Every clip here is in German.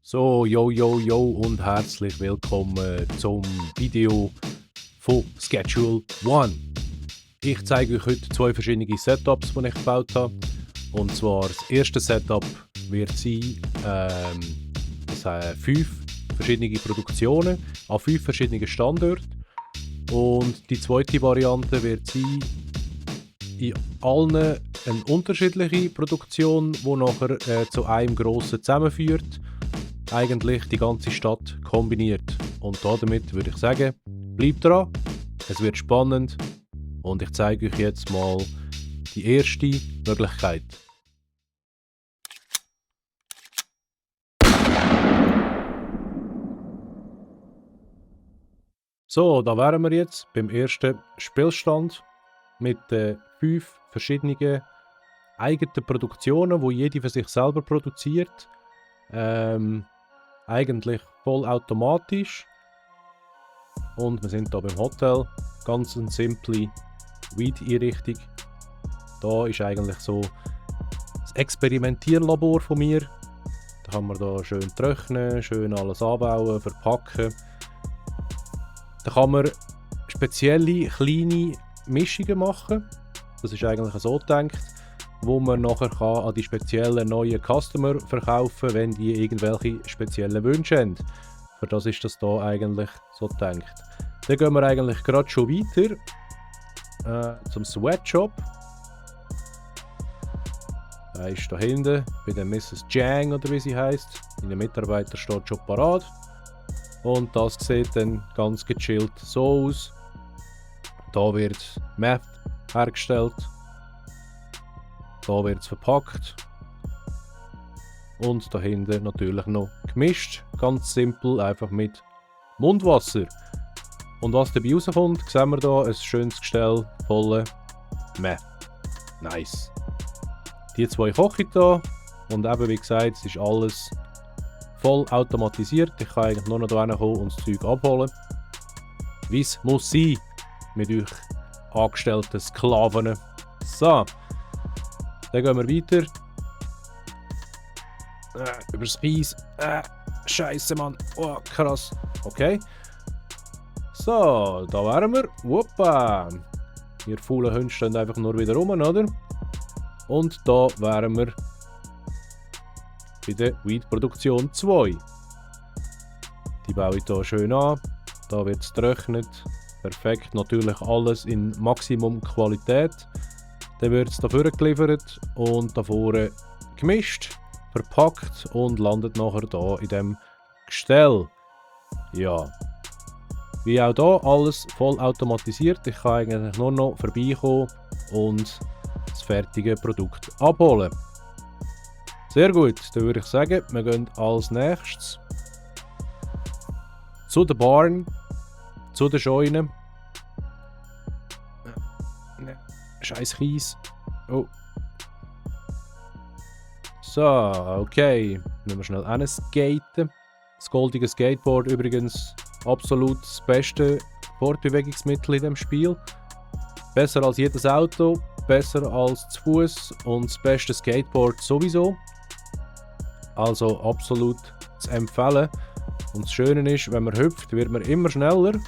So, yo, yo, yo und herzlich willkommen zum Video von Schedule One. Ich zeige euch heute zwei verschiedene Setups, die ich gebaut habe. Und zwar das erste Setup wird sein, das sind 5 verschiedene Produktionen an 5 verschiedenen Standorten. Und die zweite Variante wird sein, in allen eine unterschiedliche Produktion, die nachher zu einem grossen zusammenführt. Eigentlich die ganze Stadt kombiniert. Und damit würde ich sagen, bleibt dran, es wird spannend und ich zeige euch jetzt mal die erste Möglichkeit. So, da wären wir jetzt beim ersten Spielstand mit 5 verschiedenen eigenen Produktionen, wo jede für sich selber produziert. Eigentlich vollautomatisch. Und wir sind hier beim Hotel. Ganz eine simple Weed-Einrichtung. Da ist eigentlich so das Experimentierlabor von mir. Da kann man da schön trocknen, schön alles anbauen, verpacken. Da kann man spezielle kleine Mischungen machen. Das ist eigentlich so gedacht, wo man nachher an die speziellen neuen Customer verkaufen kann, wenn die irgendwelche speziellen Wünsche haben. Für das ist das hier eigentlich so gedacht. Dann gehen wir eigentlich gerade schon weiter zum Sweatshop. Er ist da hinten bei der Mrs. Jang oder wie sie heißt. Meine Mitarbeiter steht schon parat. Und das sieht dann ganz gechillt so aus. Da wird Meth hergestellt. Da wird es verpackt. Und da hinten natürlich noch gemischt. Ganz simpel, einfach mit Mundwasser. Und was dabei rauskommt, sehen wir hier ein schönes Gestell voller Meth. Nice. Die zwei koche ich hier. Und eben wie gesagt, es ist alles voll automatisiert. Ich kann eigentlich nur noch hier kommen und das Zeug abholen. Wie es muss sein. Mit euch angestellten Sklaven. So. Dann gehen wir weiter. Über das Eis. Scheiße, Mann. Oh, krass. Okay. So, da wären wir. Wuppa. Ihr faulen Hunde stehen einfach nur wieder rum, oder? Und da wären wir bei der Weed-Produktion 2. Die baue ich hier schön an. Da wird es getrocknet. Perfekt. Natürlich alles in Maximum Qualität. Dann wird es dafür geliefert und davor gemischt, verpackt und landet nachher hier in dem Gestell. Ja. Wie auch hier alles voll automatisiert. Ich kann eigentlich nur noch vorbeikommen und das fertige Produkt abholen. Sehr gut, dann würde ich sagen, wir gehen als nächstes zu der Barn, zu der Scheune. Scheiß Kies. Oh. So, okay. Müssen wir schnell hinskaten. Das goldige Skateboard übrigens absolut das beste Fortbewegungsmittel in dem Spiel. Besser als jedes Auto, besser als zu Fuß und das beste Skateboard sowieso. Also absolut zu empfehlen. Und das Schöne ist, wenn man hüpft, wird man immer schneller.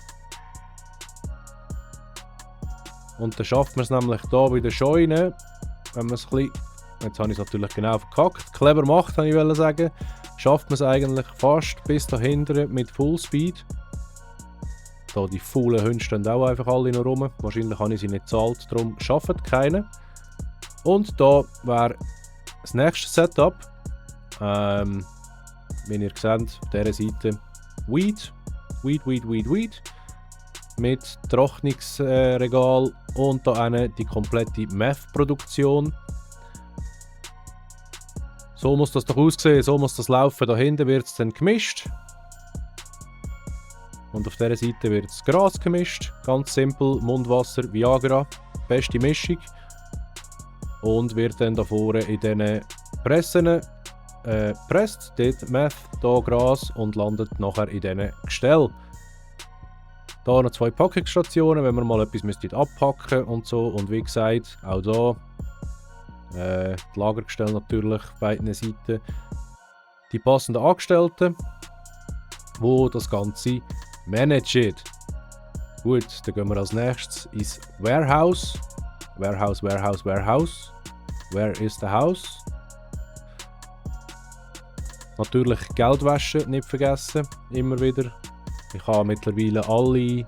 Und dann schafft man es nämlich hier bei der Scheune, wenn man es ein bisschen, jetzt habe ich es natürlich genau verkackt, clever macht, wollte ich sagen, schafft man es eigentlich fast bis da hinten mit Fullspeed. Da die faulen Hunde stehen auch einfach alle noch rum, wahrscheinlich habe ich sie nicht gezahlt, darum schafft keine. Und da wäre das nächste Setup, wie ihr seht, auf dieser Seite Weed. Mit Trocknungsregal und da die komplette Meth-Produktion. So muss das doch aussehen, so muss das laufen. Da hinten wird es dann gemischt. Und auf dieser Seite wird das Gras gemischt. Ganz simpel, Mundwasser, Viagra, beste Mischung. Und wird dann da vorne in diesen Pressen gepresst. Dort Meth, hier Gras und landet nachher in diesen Gestell. Hier noch 2 Packungsstationen, wenn man mal etwas abpacken und so. Und wie gesagt, auch hier die Lagergestelle natürlich auf beiden Seiten. die passenden Angestellten, die das Ganze managen. Gut, dann gehen wir als nächstes ins Warehouse. Warehouse. Where is the house? Natürlich Geldwäsche nicht vergessen, immer wieder. Ich habe mittlerweile alle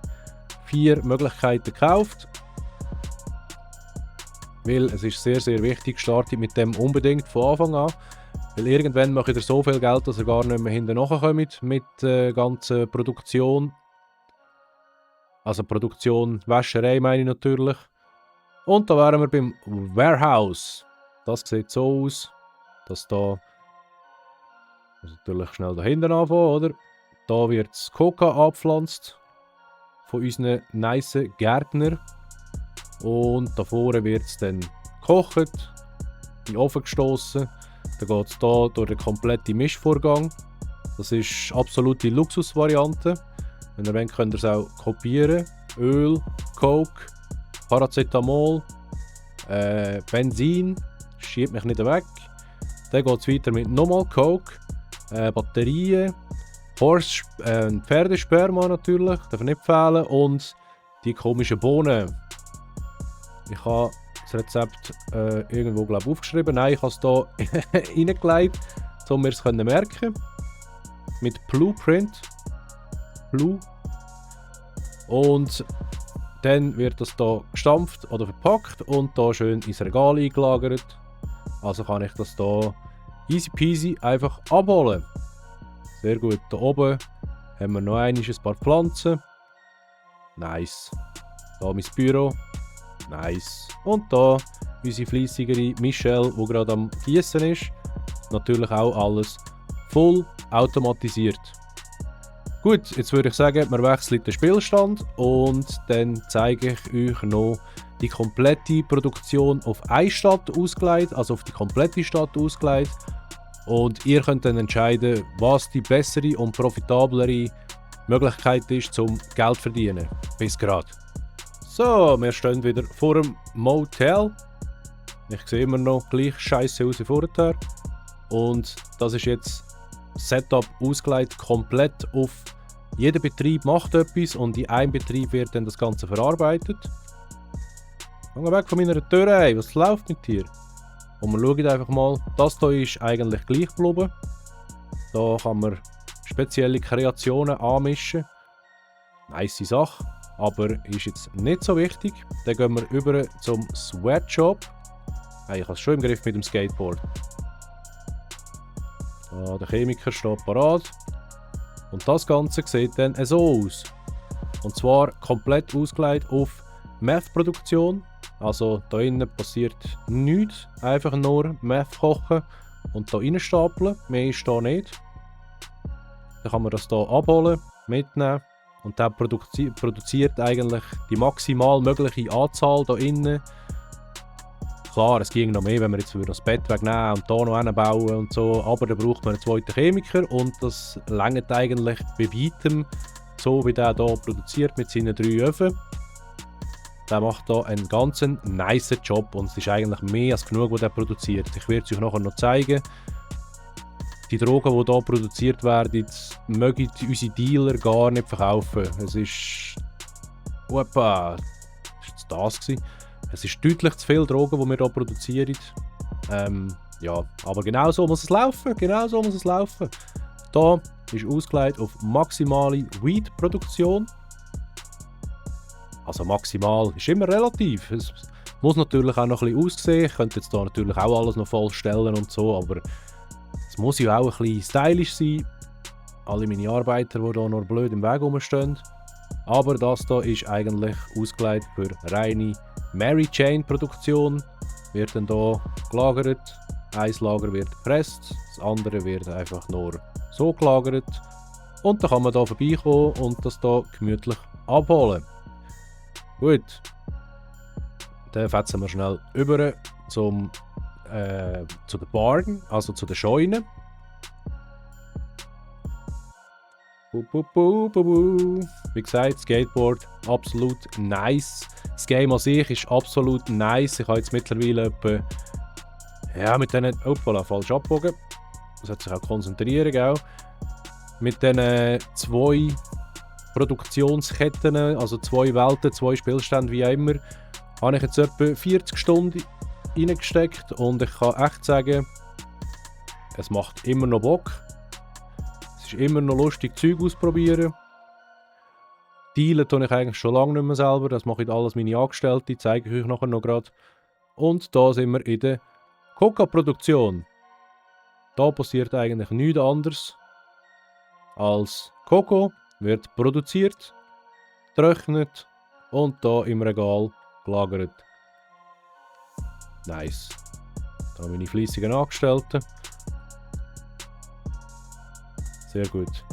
4 Möglichkeiten gekauft. Weil es ist sehr, sehr wichtig, startet mit dem unbedingt von Anfang an. Weil irgendwann macht ihr so viel Geld, dass ihr gar nicht mehr hinten nachkommt mit der ganzen Produktion. Also Produktion, Wäscherei meine ich natürlich. Und da wären wir beim Warehouse. Das sieht so aus, dass da natürlich schnell da hinten anfangen, oder? Da wird das Coca angepflanzt von unseren nice Gärtnern. Und da vorne wird es dann gekocht, in den Ofen gestossen. Dann geht es hier durch den kompletten Mischvorgang. Das ist absolute Luxusvariante. Wenn ihr wollt, könnt ihr es auch kopieren. Öl, Coke, Paracetamol, Benzin, schiebt mich nicht weg. Dann geht es weiter mit nochmal Coke, Batterien, Pferdesperma natürlich, darf nicht fehlen, und die komischen Bohnen. Ich habe das Rezept irgendwo glaub, aufgeschrieben. Nein, ich habe es hier reingelegt, um mir es merken. Mit Blueprint. Blue. Und dann wird das hier gestampft oder verpackt und hier schön ins Regal eingelagert. Also kann ich das hier easy peasy einfach abholen. Sehr gut. Hier oben haben wir noch ein paar Pflanzen. Nice. Hier mein Büro. Nice. Und hier unsere fleissigere Michelle, die gerade am Gießen ist. Natürlich auch alles voll automatisiert. Gut, jetzt würde ich sagen, wir wechseln den Spielstand und dann zeige ich euch noch die komplette Produktion auf eine Stadt ausgelegt, also auf die komplette Stadt ausgelegt. Und ihr könnt dann entscheiden, was die bessere und profitablere Möglichkeit ist, zum Geld zu verdienen. Bis gerade. So, wir stehen wieder vor dem Motel. Ich sehe immer noch gleich scheiße aus wie vorher. Und das ist jetzt Setup ausgelegt, komplett auf jeder Betrieb macht etwas und in einem Betrieb wird dann das Ganze verarbeitet. Geh weg von meiner Tür, ey, was läuft mit dir? Und wir schauen einfach mal, das hier ist eigentlich gleich geblieben. Da kann man spezielle Kreationen anmischen. Nice Sache, aber ist jetzt nicht so wichtig. Dann gehen wir über zum Sweatshop. Hey, ich habe es schon im Griff mit dem Skateboard. Da, der Chemiker steht parat. Und das Ganze sieht dann so aus. Und zwar komplett ausgelegt auf Meth-Produktion. Also da innen passiert nichts. Einfach nur Meth kochen und da reinstapeln. Mehr ist da nicht. Dann kann man das hier abholen, mitnehmen. Und der produziert eigentlich die maximal mögliche Anzahl da innen. Klar, es ging noch mehr, wenn wir jetzt das Bett wegnehmen und hier noch hinbauen und so, aber da braucht man einen zweiten Chemiker und das reicht eigentlich bei weitem, so wie der hier produziert mit seinen 3 Öfen. Der macht hier einen ganz nice Job und es ist eigentlich mehr als genug, was er produziert. Ich werde es euch nachher noch zeigen. Die Drogen, die hier produziert werden, mögen unsere Dealer gar nicht verkaufen. Es ist... Opa, ist das gewesen? Es ist deutlich zu viel Drogen, die wir hier produzieren. Ja, aber genau so muss es laufen. Genau so muss es laufen. Hier ist ausgelegt auf maximale Weed-Produktion. Also maximal ist immer relativ. Es muss natürlich auch noch ein bisschen aussehen. Ich könnte jetzt hier natürlich auch alles noch voll stellen und so, aber es muss ja auch ein bisschen stylisch sein. Alle meine Arbeiter, die hier noch blöd im Weg rumstehen. Aber das hier ist eigentlich ausgelegt für reine Mary Jane Produktion. Wird dann hier gelagert. Ein Lager wird gepresst, das andere wird einfach nur so gelagert. Und dann kann man hier vorbeikommen und das hier gemütlich abholen. Gut. Dann fetzen wir schnell über zu der Barn, also zu den Scheunen. Wie gesagt, Skateboard absolut nice. Das Game an sich ist absolut nice. Ich habe jetzt mittlerweile etwa, ja, mit denen, falsch abgebogen. sollte sich auch konzentrieren, gell? Mit diesen 2 Produktionsketten, also 2 Welten, 2 Spielstände, wie auch immer, habe ich jetzt etwa 40 Stunden reingesteckt und ich kann echt sagen, es macht immer noch Bock. Es ist immer noch lustig, Zeug ausprobieren. Dealen tue ich eigentlich schon lange nicht mehr selber, das machen alles meine Angestellten, zeige ich euch nachher noch gerade. Und da sind wir in der Coca-Produktion. Da passiert eigentlich nichts anderes als Coco wird produziert, getrocknet und da im Regal gelagert. Nice. Da meine fleissigen Angestellten. Sehr gut.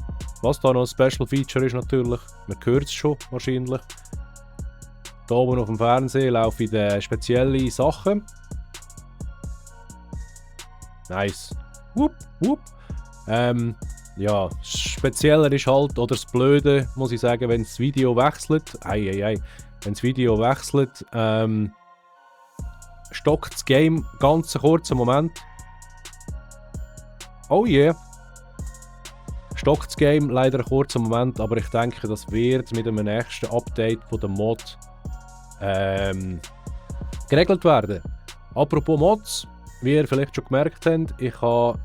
Was da noch ein Special Feature ist natürlich, man hört es schon wahrscheinlich. Hier oben auf dem Fernseher laufen spezielle Sachen. Nice. Wupp, wupp. Ja, spezieller ist halt, oder das Blöde, muss ich sagen, wenn das Video wechselt, wenn das Video wechselt, stockt das Game ganz einen kurzen Moment. Oh yeah. Stockt das Game leider einen kurzen Moment, aber ich denke, das wird mit einem nächsten Update von der Mod geregelt werden. Apropos Mods, wie ihr vielleicht schon gemerkt habt, ich habe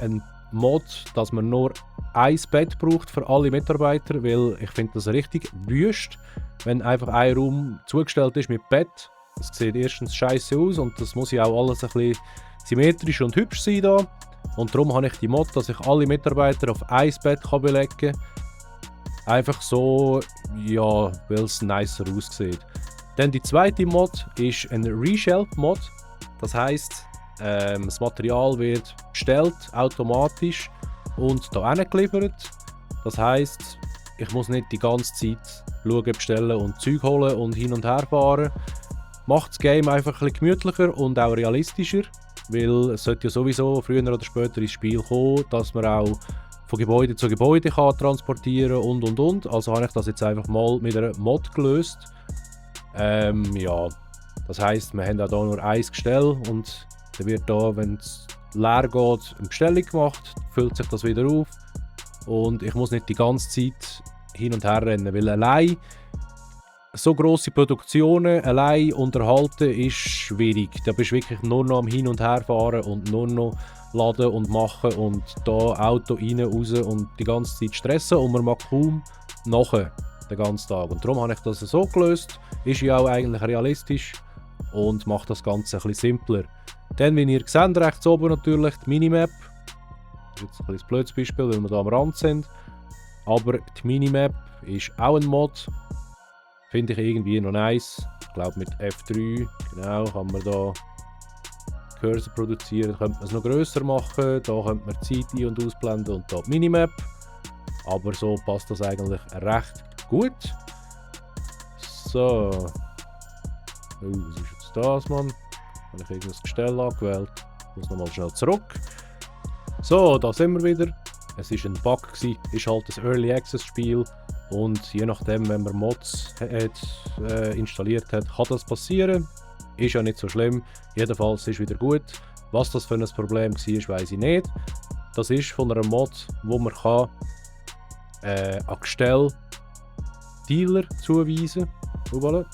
einen Mod, dass man nur ein Bett braucht für alle Mitarbeiter, weil ich finde das richtig wüst, wenn einfach ein Raum zugestellt ist mit Bett. Das sieht erstens scheiße aus und das muss ja auch alles ein bisschen symmetrisch und hübsch sein da. Und darum habe ich die Mod, dass ich alle Mitarbeiter auf ein Bett belegen kann. Einfach so, ja, weil es nicer aussieht. Dann die zweite Mod ist ein Reshelf-Mod. Das heisst, das Material wird bestellt, automatisch und hier geliefert. Das heisst, ich muss nicht die ganze Zeit schauen, bestellen und Zeug holen und hin und her fahren. Macht das Game einfach ein bisschen gemütlicher und auch realistischer, weil es sollte ja sowieso früher oder später ins Spiel kommen, dass man auch von Gebäude zu Gebäude kann transportieren und. Also habe ich das jetzt einfach mal mit einer Mod gelöst. Ja, das heisst, wir haben auch hier nur ein Gestell und dann wird da, wenn es leer geht, eine Bestellung gemacht, füllt sich das wieder auf und ich muss nicht die ganze Zeit hin und her rennen, weil allein so grosse Produktionen allein unterhalten ist schwierig. Da bist du wirklich nur noch am Hin- und Herfahren und nur noch laden und machen und da Auto rein, raus und die ganze Zeit stressen und man mag kaum nachher den ganzen Tag. Und darum habe ich das so gelöst. Ist ja auch eigentlich realistisch und macht das Ganze ein bisschen simpler. Dann, wie ihr seht, rechts oben natürlich die Minimap. Das ist jetzt ein bisschen blödes Beispiel, weil wir hier am Rand sind. Aber die Minimap ist auch ein Mod. Finde ich irgendwie noch nice. Ich glaube mit F3 genau, kann man da Cursor produzieren. Da könnte man es noch grösser machen. Da könnte man die Zeit ein- und ausblenden und da die Minimap. Aber so passt das eigentlich recht gut. So. Oh, was ist jetzt das, Mann? Habe ich irgendein Gestell angewählt? Ich muss nochmal schnell zurück. So, da sind wir wieder. Es war ein Bug, ist halt ein Early Access Spiel. Und je nachdem, wenn man Mods installiert hat, kann das passieren. Ist ja nicht so schlimm. Jedenfalls ist wieder gut. Was das für ein Problem war, weiß ich nicht. Das ist von einer Mod, wo man kann an Gestell Dealer zuweisen kann.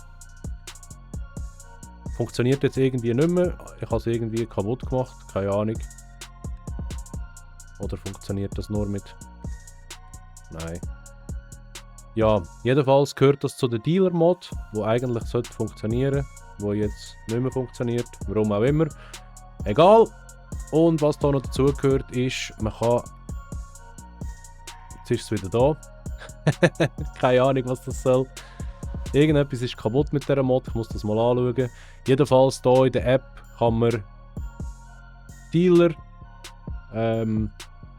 Funktioniert jetzt irgendwie nicht mehr. Ich habe es irgendwie kaputt gemacht. Keine Ahnung. Oder funktioniert das nur mit... Nein. Ja, jedenfalls gehört das zu der Dealer-Mod, die eigentlich sollte funktionieren, die jetzt nicht mehr funktioniert, warum auch immer. Egal. Und was da noch dazu gehört ist, man kann... Jetzt ist es wieder da. Keine Ahnung, was das soll. Irgendetwas ist kaputt mit dieser Mod, ich muss das mal anschauen. Jedenfalls hier in der App kann man Dealer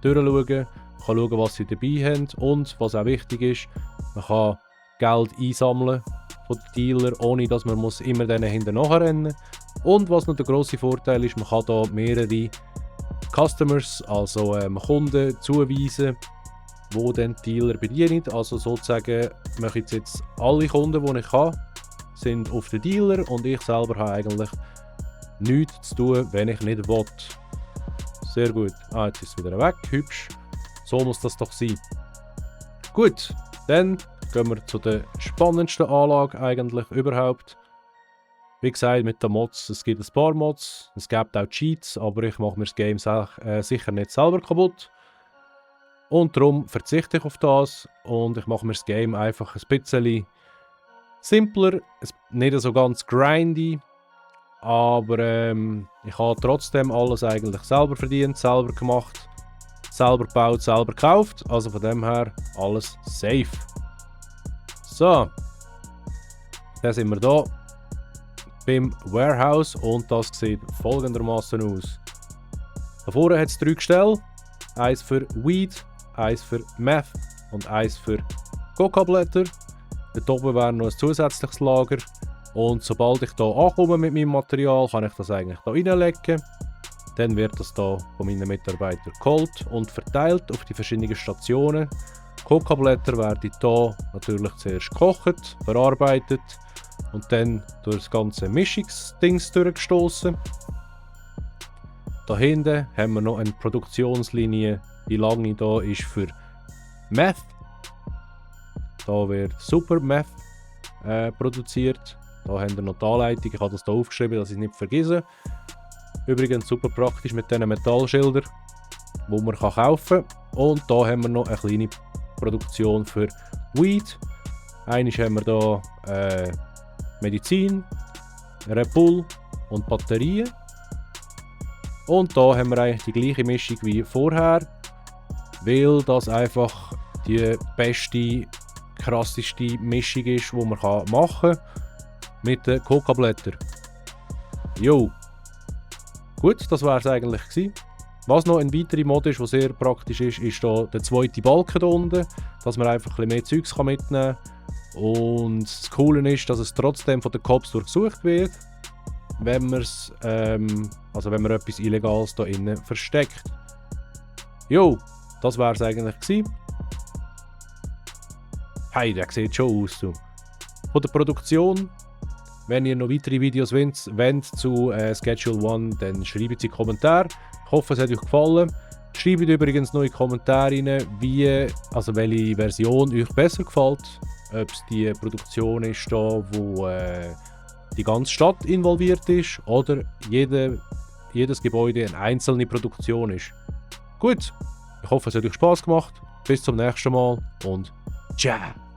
durchschauen. Man kann schauen, was sie dabei haben und, was auch wichtig ist, man kann Geld einsammeln von den Dealern, ohne dass man immer denen hinterher rennen muss. Und was noch der grosse Vorteil ist, man kann hier mehrere Customers, also Kunden, zuweisen, die den Dealer bedienen. Also sozusagen mache ich jetzt alle Kunden, die ich habe, sind auf den Dealer und ich selber habe eigentlich nichts zu tun, wenn ich nicht will. Sehr gut. Ah, jetzt ist es wieder weg. Hübsch. So muss das doch sein. Gut, dann gehen wir zu der spannendsten Anlage eigentlich überhaupt. Wie gesagt, mit den Mods, es gibt ein paar Mods, es gibt auch Cheats, aber ich mache mir das Game sicher nicht selber kaputt. Und darum verzichte ich auf das und ich mache mir das Game einfach ein bisschen simpler, nicht so ganz grindy, aber ich habe trotzdem alles eigentlich selber verdient, selber gemacht, selber gebaut, selber gekauft, also von dem her alles safe. So, dann sind wir da beim Warehouse und das sieht folgendermaßen aus. Da vorne hat es 3 Gestelle, eins für Weed, eins für Meth und eins für Coca-Blätter. Dort oben wäre noch ein zusätzliches Lager und sobald ich hier ankomme mit meinem Material, kann ich das eigentlich hier reinlegen. Dann wird das hier von meinen Mitarbeitern geholt und verteilt auf die verschiedenen Stationen. Coca-Blätter werden hier natürlich zuerst gekocht, verarbeitet und dann durch das ganze Mischungsdings durchgestoßen. Da hinten haben wir noch eine Produktionslinie, die lange hier ist für Meth. Da wird Super Meth produziert. Da haben wir noch die Anleitung, ich habe das hier aufgeschrieben, dass ich es nicht vergesse. Übrigens super praktisch mit diesen Metallschildern, die man kaufen kann. Und da haben wir noch eine kleine Produktion für Weed. Einmal haben wir hier Medizin, Red Bull und Batterien. Und da haben wir eigentlich die gleiche Mischung wie vorher, weil das einfach die beste, krasseste Mischung ist, die man machen kann mit den Coca-Blättern. Jo. Gut, das war es eigentlich gewesen. Was noch ein weiterer Mod ist, der sehr praktisch ist, ist hier der zweite Balken hier unten, dass man einfach ein bisschen mehr Zeugs mitnehmen kann. Und das Coole ist, dass es trotzdem von den Cops durchsucht wird, wenn man wenn man etwas Illegales hier innen versteckt. Jo, das war es eigentlich gewesen. Hey, der sieht schon aus. So. Von der Produktion, wenn ihr noch weitere Videos wollt zu Schedule 1, dann schreibt sie in die Kommentare. Ich hoffe, es hat euch gefallen. Schreibt übrigens noch in die Kommentare rein, welche Version euch besser gefällt. Ob es die Produktion ist, da, wo die ganze Stadt involviert ist oder jedes Gebäude eine einzelne Produktion ist. Gut, ich hoffe, es hat euch Spaß gemacht. Bis zum nächsten Mal und ciao!